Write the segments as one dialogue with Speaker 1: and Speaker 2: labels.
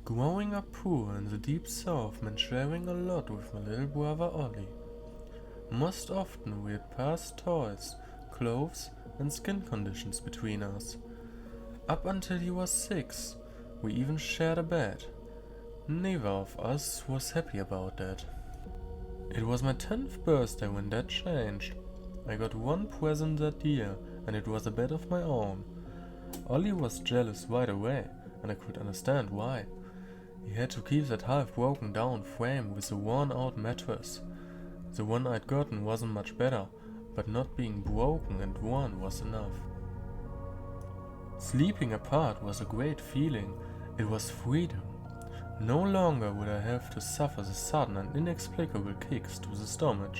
Speaker 1: Growing up poor in the deep south meant sharing a lot with my little brother Ollie. Most often we had passed toys, clothes and skin conditions between us. Up until he was 6, we even shared a bed. Neither of us was happy about that. It was my 10th birthday when that changed. I got one present that year, and it was a bed of my own. Ollie was jealous right away, and I could understand why. He had to keep that half broken down frame with a worn out mattress. The one I'd gotten wasn't much better, but not being broken and worn was enough. Sleeping apart was a great feeling. It was freedom. No longer would I have to suffer the sudden and inexplicable kicks to the stomach.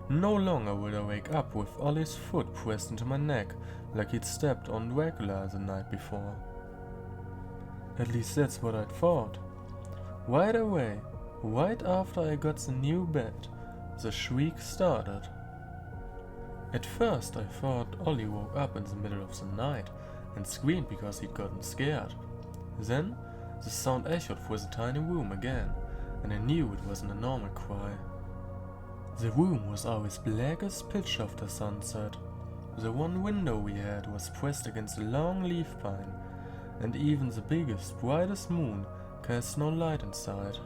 Speaker 1: No longer would I wake up with Ollie's foot pressed into my neck like he'd stepped on regular the night before. At least that's what I'd thought. Right away, right after I got the new bed, the shriek started. At first I thought Ollie woke up in the middle of the night and screamed because he'd gotten scared. Then the sound echoed through the tiny room again, and I knew it wasn't a normal cry. The room was always black as pitch after sunset. The one window we had was pressed against a long leaf pine, and even the biggest, brightest moon cast no light inside.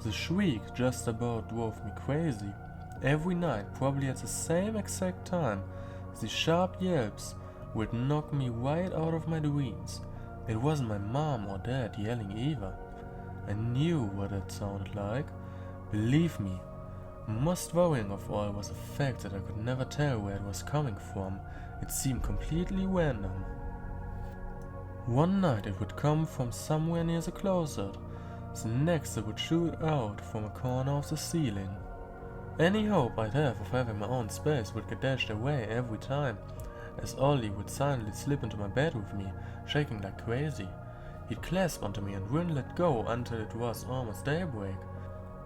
Speaker 1: The shriek just about drove me crazy. Every night, probably at the same exact time, the sharp yelps would knock me right out of my dreams. It wasn't my mom or dad yelling either. I knew what it sounded like. Believe me, most worrying of all was the fact that I could never tell where it was coming from. It seemed completely random. One night it would come from somewhere near the closet. The next it would shoot out from a corner of the ceiling. Any hope I'd have of having my own space would get dashed away every time, as Ollie would silently slip into my bed with me, shaking like crazy. He'd clasp onto me and wouldn't let go until it was almost daybreak.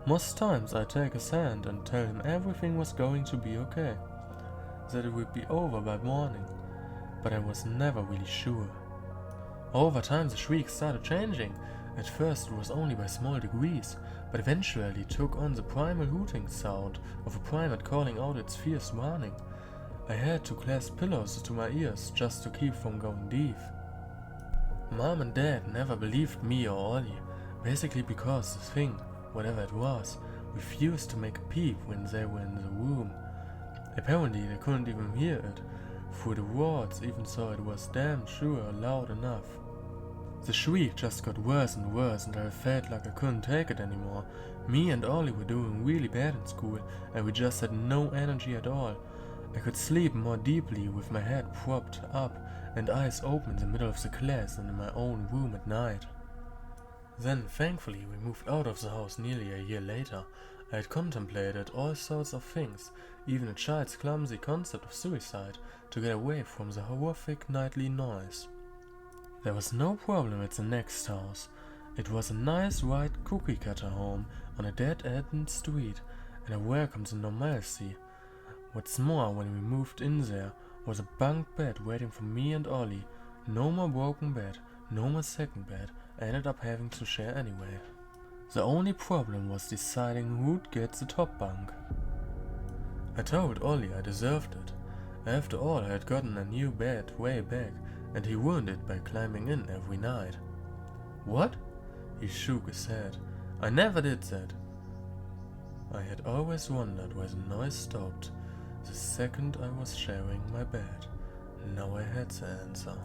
Speaker 1: Most times I'd take his hand and tell him everything was going to be okay, that it would be over by morning, but I was never really sure. Over time the shrieks started changing. At first it was only by small degrees, but eventually it took on the primal hooting sound of a primate calling out its fierce warning. I had to clasp pillows to my ears just to keep from going deaf. Mom and Dad never believed me or Ollie, basically because the thing, whatever it was, refused to make a peep when they were in the room. Apparently they couldn't even hear it through the walls, even though it was damn sure loud enough. The shriek just got worse and worse, and I felt like I couldn't take it anymore. Me and Ollie were doing really bad in school, and we just had no energy at all. I could sleep more deeply with my head propped up and eyes open in the middle of the class than in my own room at night. Then, thankfully, we moved out of the house nearly a year later. I had contemplated all sorts of things, even a child's clumsy concept of suicide, to get away from the horrific nightly noise. There was no problem at the next house. It was a nice white cookie-cutter home on a dead-end street, and I welcomed the normalcy. What's more, when we moved in there was a bunk bed waiting for me and Ollie. No more broken bed, no more second bed. I ended up having to share anyway. The only problem was deciding who'd get the top bunk. I told Ollie I deserved it. After all, I had gotten a new bed way back, and he ruined it by climbing in every night. What? He shook his head. I never did that. I had always wondered why the noise stopped the second I was sharing my bed. Now I had the answer.